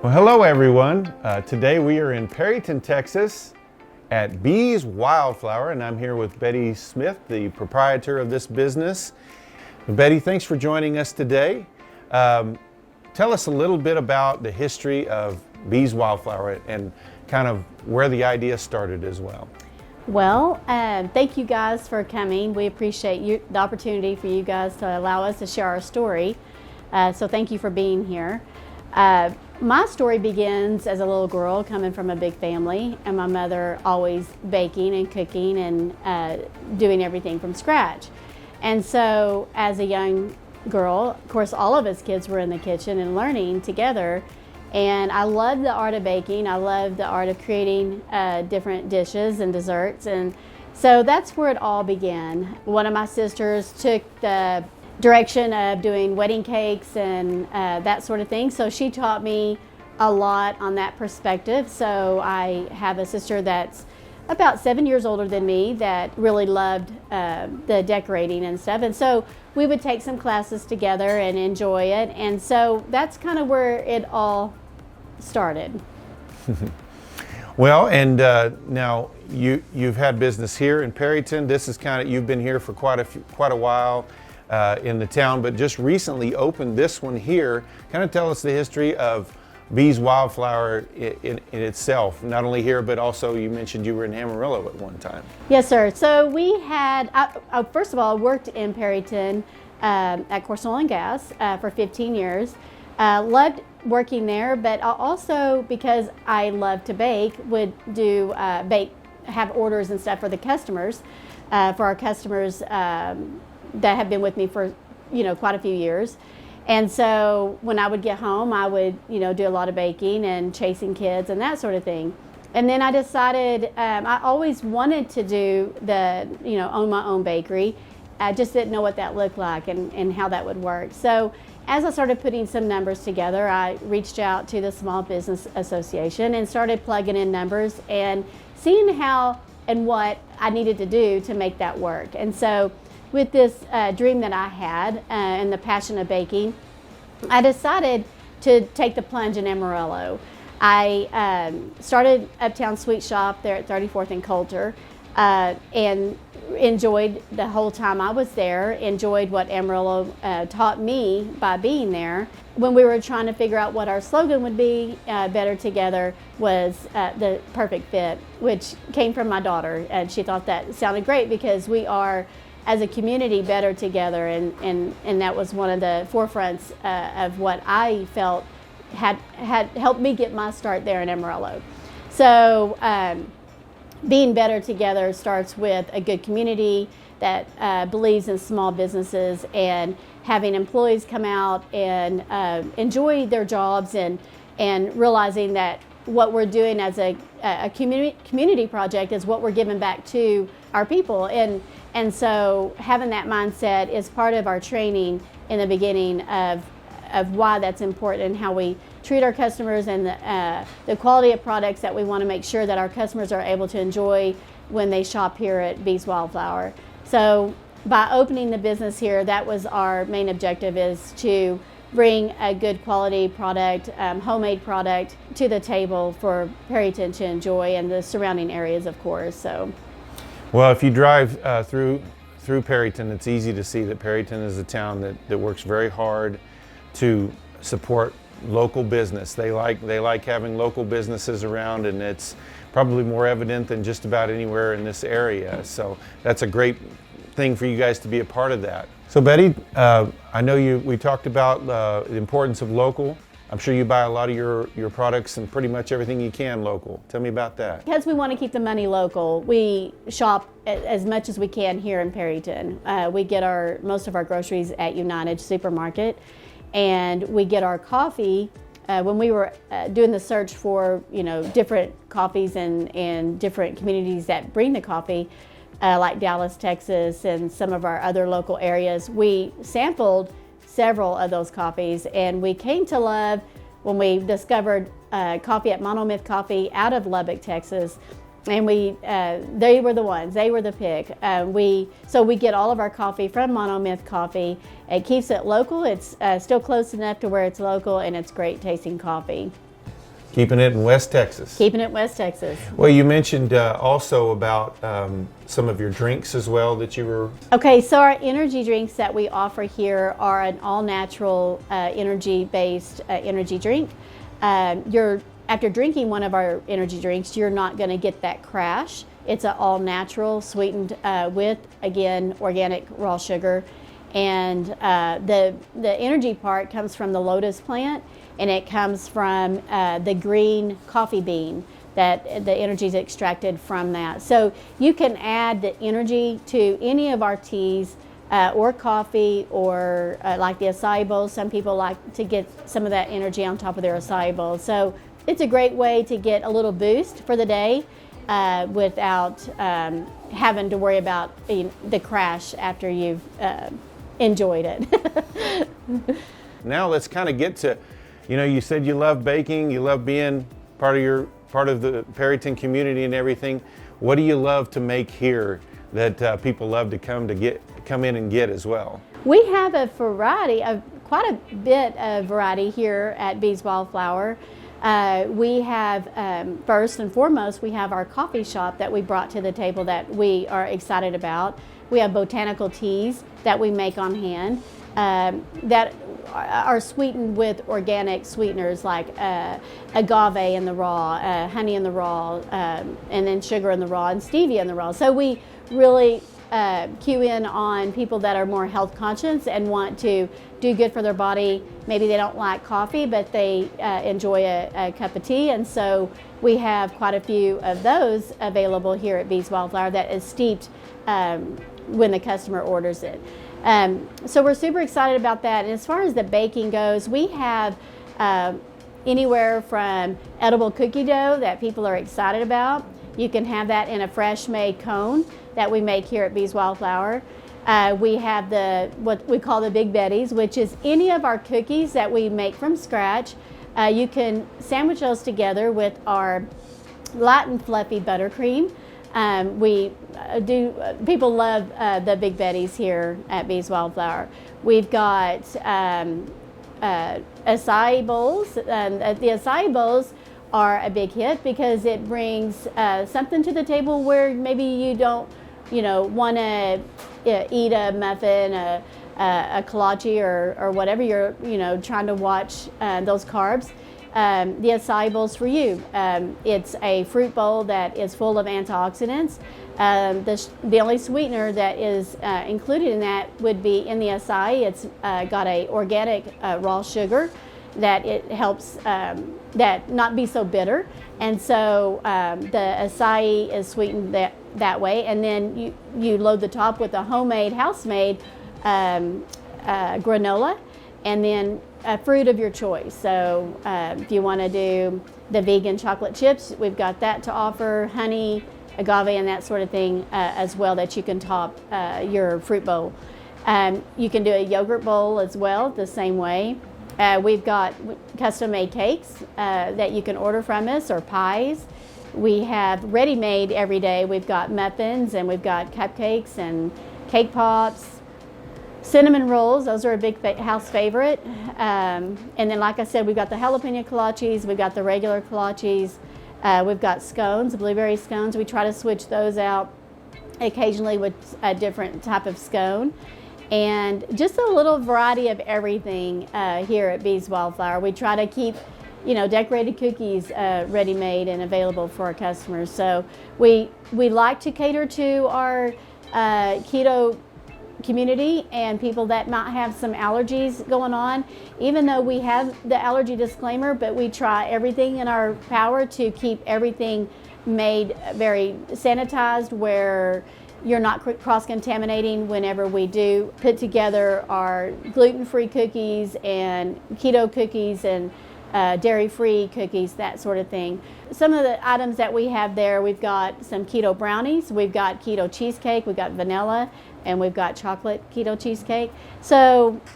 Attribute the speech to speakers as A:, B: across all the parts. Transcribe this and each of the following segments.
A: Well, hello everyone. Today we are in Perryton, Texas at Bees Wildflour, and I'm here with Betty Smith, the proprietor of this business. Betty, thanks for joining us today. Tell us a little bit about the history of Bees Wildflour and kind of where the idea started as well.
B: Well, thank you guys for coming. We appreciate the opportunity for you guys to allow us to share our story. So thank you for being here. My story begins as a little girl coming from a big family, and my mother always baking and cooking and doing everything from scratch. And so as a young girl, of course, all of us kids were in the kitchen and learning together. And I loved the art of baking. I loved the art of creating different dishes and desserts. And so that's where it all began. One of my sisters took the direction of doing wedding cakes and that sort of thing. So she taught me a lot on that perspective. So I have a sister that's about 7 years older than me that really loved the decorating and stuff. And so we would take some classes together and enjoy it. And so that's kind of where it all started.
A: Well, and now you've had business here in Perryton. This is kind of, you've been here for quite a while in the town, but just recently opened this one here. Kind of tell us the history of Bees Wildflour in itself, not only here, but also you mentioned you were in Amarillo at one time.
B: Yes, sir. So we had, I first of all, worked in Perryton at Corson Oil and Gas for 15 years. Loved working there, but also because I love to bake, would do have orders and stuff for the customers, for our customers that have been with me for quite a few years. And so when I would get home, I would do a lot of baking and chasing kids and that sort of thing. And then I decided I always wanted to do own my own bakery. I just didn't know what that looked like and how that would work. So as I started putting some numbers together, I reached out to the Small Business Association and started plugging in numbers and seeing how and what I needed to do to make that work. And so with this dream that I had and the passion of baking, I decided to take the plunge in Amarillo. I started Uptown Sweet Shop there at 34th and Coulter and enjoyed the whole time I was there, enjoyed what Amarillo taught me by being there. When we were trying to figure out what our slogan would be, Better Together was the perfect fit, which came from my daughter, and she thought that sounded great because we are, as a community, better together, and that was one of the forefronts of what I felt had helped me get my start there in Amarillo. So being better together starts with a good community that believes in small businesses and having employees come out and enjoy their jobs and realizing that what we're doing as a community project is what we're giving back to our people. And so having that mindset is part of our training in the beginning of why that's important and how we treat our customers and the quality of products that we want to make sure that our customers are able to enjoy when they shop here at Bees Wildflour. So by opening the business here, that was our main objective, is to bring a good quality product, homemade product, to the table for Perryton to enjoy and the surrounding areas, of course. So.
A: Well, if you drive through Perryton, it's easy to see that Perryton is a town that works very hard to support local business. They like having local businesses around, and it's probably more evident than just about anywhere in this area. So that's a great thing for you guys to be a part of that. So Betty, I know we talked about the importance of local. I'm sure you buy a lot of your products and pretty much everything you can local. Tell me about that.
B: Because we want to keep the money local, we shop as much as we can here in Perryton. We get most of our groceries at United Supermarket, and we get our coffee. When we were doing the search for different coffees and different communities that bring the coffee, like Dallas, Texas, and some of our other local areas, we sampled several of those coffees, and we came to love when we discovered coffee at Monomyth Coffee out of Lubbock, Texas. And they were the ones, they were the pick. So we get all of our coffee from Monomyth Coffee. It keeps it local. It's still close enough to where it's local, and it's great tasting coffee.
A: Keeping it in West Texas.
B: Keeping it West Texas.
A: Well, you mentioned also about some of your drinks as well that you were...
B: Okay, so our energy drinks that we offer here are an all-natural energy-based energy drink. After drinking one of our energy drinks, you're not going to get that crash. It's an all-natural, sweetened with, again, organic raw sugar. And the energy part comes from the lotus plant, and it comes from the green coffee bean that the energy is extracted from that. So you can add the energy to any of our teas or coffee or like the acai bowls. Some people like to get some of that energy on top of their acai bowl. So it's a great way to get a little boost for the day without having to worry about the crash after you've enjoyed it.
A: Now let's kind of get to, you said you love baking, you love being part of the Perryton community and everything. What do you love to make here that people love to come in and get as well?
B: We have a variety of quite a bit of variety here at Bees Wildflour. We have, first and foremost, we have our coffee shop that we brought to the table that we are excited about. We have botanical teas that we make on hand that are sweetened with organic sweeteners like agave in the raw, honey in the raw, and then sugar in the raw, and stevia in the raw. So we really cue in on people that are more health conscious and want to do good for their body. Maybe they don't like coffee, but they enjoy a cup of tea, and so we have quite a few of those available here at Bees Wildflour that is steeped when the customer orders it. So we're super excited about that. And as far as the baking goes, we have anywhere from edible cookie dough that people are excited about. You can have that in a fresh made cone that we make here at Bees Wildflour. We have what we call the Big Betties, which is any of our cookies that we make from scratch. You can sandwich those together with our light and fluffy buttercream. People love the Big Betties here at Bees Wildflour. We've got acai bowls. The acai bowls are a big hit because it brings something to the table where maybe you don't, want to eat a muffin, a kolache, or whatever you're, trying to watch those carbs. The acai bowl's for you. It's a fruit bowl that is full of antioxidants. The only sweetener that is included in that would be in the acai. It's got a organic raw sugar that it helps that not be so bitter. And so the acai is sweetened that way. And then you load the top with a homemade, house-made granola, and then a fruit of your choice. So if you want to do the vegan chocolate chips, we've got that to offer, honey, agave, and that sort of thing as well that you can top your fruit bowl. You can do a yogurt bowl as well the same way. We've got custom-made cakes that you can order from us, or pies. We have ready-made every day. We've got muffins, and we've got cupcakes and cake pops. Cinnamon rolls, those are a big house favorite. And then, like I said, we've got the jalapeno kolaches, we've got the regular kolaches, we've got scones, blueberry scones. We try to switch those out occasionally with a different type of scone. And just a little variety of everything here at Bees Wildflour. We try to keep, decorated cookies ready-made and available for our customers. So we like to cater to our keto community and people that might have some allergies going on, even though we have the allergy disclaimer, but we try everything in our power to keep everything made very sanitized, where you're not cross-contaminating whenever we do put together our gluten-free cookies and keto cookies and dairy-free cookies, that sort of thing. Some of the items that we have there, we've got some keto brownies, we've got keto cheesecake, we've got vanilla, and we've got chocolate keto cheesecake,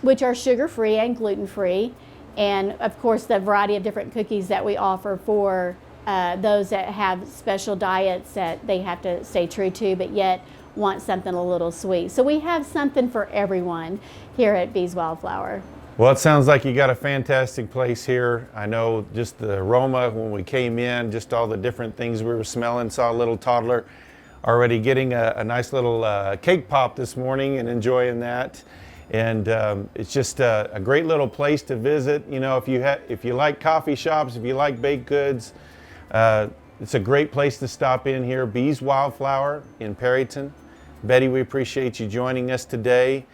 B: which are sugar-free and gluten-free. And of course, the variety of different cookies that we offer for those that have special diets that they have to stay true to, but yet want something a little sweet. So we have something for everyone here at Bees Wildflour.
A: Well, it sounds like you got a fantastic place here. I know just the aroma when we came in, just all the different things we were smelling. Saw a little toddler already getting a nice little cake pop this morning and enjoying that. And it's just a great little place to visit. You know, if you like coffee shops, if you like baked goods, it's a great place to stop in here. Bees Wildflour in Perryton. Betty, we appreciate you joining us today.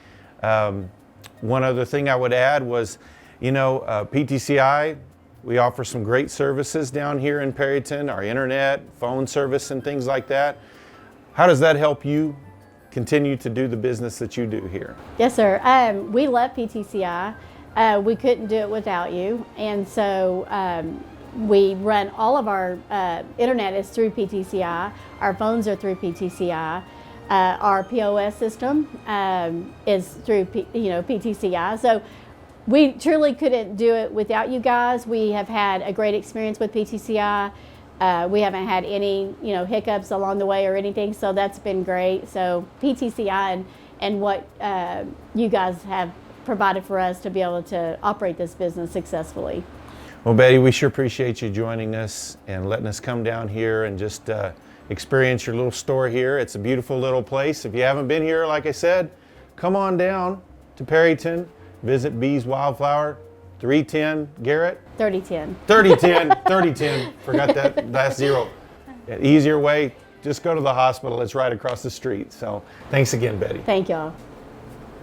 A: One other thing I would add was, you know, PTCI, we offer some great services down here in Perryton, our internet, phone service, and things like that. How does that help you continue to do the business that you do here?
B: Yes, sir. We love PTCI. We couldn't do it without you. And so we run all of our internet is through PTCI. Our phones are through PTCI. Our POS system is through PTCI. So we truly couldn't do it without you guys. We have had a great experience with PTCI. We haven't had any hiccups along the way or anything, so that's been great. So PTCI and what you guys have provided for us to be able to operate this business successfully.
A: Well, Betty, we sure appreciate you joining us and letting us come down here and just experience your little store here. It's a beautiful little place. If you haven't been here, like I said, come on down to Perryton, visit Bees Wildflour, 310 Garrett?
B: 3010.
A: 3010. Forgot that last zero. Easier way, just go to the hospital. It's right across the street. So thanks again, Betty.
B: Thank y'all.